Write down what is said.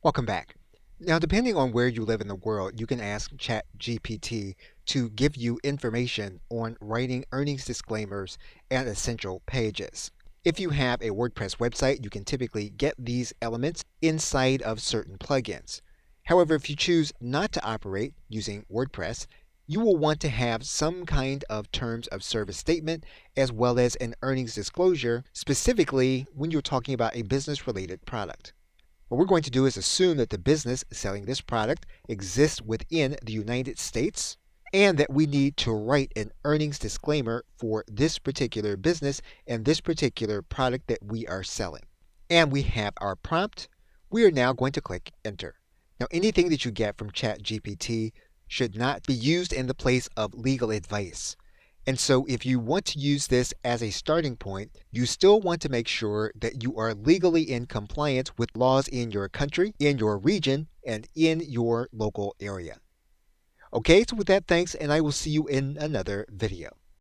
Welcome back. Now, depending on where you live in the world, you can ask ChatGPT to give you information on writing earnings disclaimers and essential pages. If you have a WordPress website, you can typically get these elements inside of certain plugins. However, if you choose not to operate using WordPress, you will want to have some kind of terms of service statement as well as an earnings disclosure, specifically when you're talking about a business related product. What we're going to do is assume that the business selling this product exists within the United States and that we need to write an earnings disclaimer for this particular business and this particular product that we are selling. And we have our prompt. We are now going to click enter. Now, anything that you get from ChatGPT should not be used in the place of legal advice. And so if you want to use this as a starting point, you still want to make sure that you are legally in compliance with laws in your country, in your region, and in your local area. Okay, so with that, thanks, and I will see you in another video.